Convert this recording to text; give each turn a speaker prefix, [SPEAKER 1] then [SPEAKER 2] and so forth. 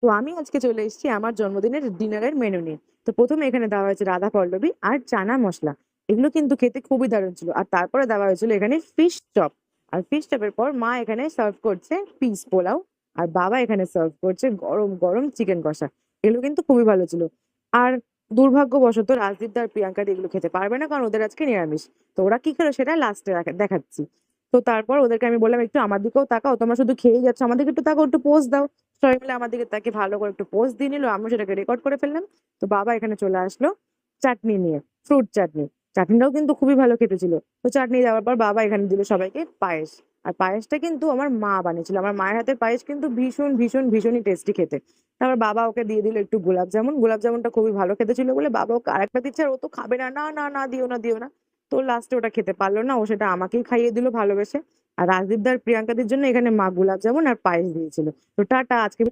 [SPEAKER 1] তো আমি আজকে চলে এসেছি আমার জন্মদিনের ডিনারের মেনু নিয়ে। তো প্রথমে এখানে দেওয়া হয়েছে রাধা পল্লবী আর চানা মশলা। এগুলো কিন্তু খেতে খুবই দারুণ ছিল। আর তারপরে দেওয়া হয়েছিল এখানে ফিশ চপ। আর ফিশ চপের পর মা এখানে সার্ভ করছে পিস পোলাও। আর বাবা এখানে সার্ভ করছে গরম গরম চিকেন কষা। এগুলো কিন্তু খুবই ভালো ছিল। আর দুর্ভাগ্যবশত রাজদীপ আর প্রিয়াঙ্কা এগুলো খেতে পারবে না, কারণ ওদের আজকে নিরামিষ। তো ওরা কি খেলো সেটা লাস্টে দেখাচ্ছি। তো তারপর ওদেরকে আমি বললাম, একটু আমার দিকেও তাকাও, তোমরা শুধু খেয়েই যাচ্ছ, আমাদেরকে একটু তাকাও, একটু পোজ দাও। সবাই মিলে আমার দিকে তাকে ভালো করে একটু পোজ দিয়ে নিল, আমরা সেটাকে রেকর্ড করে ফেললাম। তো বাবা এখানে চলে আসলো চাটনি নিয়ে, ফ্রুট চাটনি। চাটনিটাও কিন্তু খুবই ভালো খেতে ছিল। তো চাটনি দেওয়ার পর বাবা এখানে দিল সবাইকে পায়েস। আর পায়েসটা কিন্তু আমার মা বানিয়েছিল, আমার মায়ের হাতের পায়েস কিন্তু ভীষণ ভীষণ ভীষণই টেস্টি খেতে। তারপর বাবা ওকে দিয়ে দিল একটু গোলাপ জামুন, গোলাপ জামুনটা খুবই ভালো খেতে ছিল বলে বাবা ওকে আরেকটা দিচ্ছে, আর ও তো খাবে না, না না না, দিও না দিও না। তো লাস্টে ওটা খেতে পারলো না, ও সেটা আমাকেই খাইয়ে দিল ভালোবেসে। আর রাজদীপ দার প্রিয়াঙ্কাদের জন্য এখানে মা গোলাপ জামুন আর পায়েস দিয়েছিল। তো টাটা, আজকে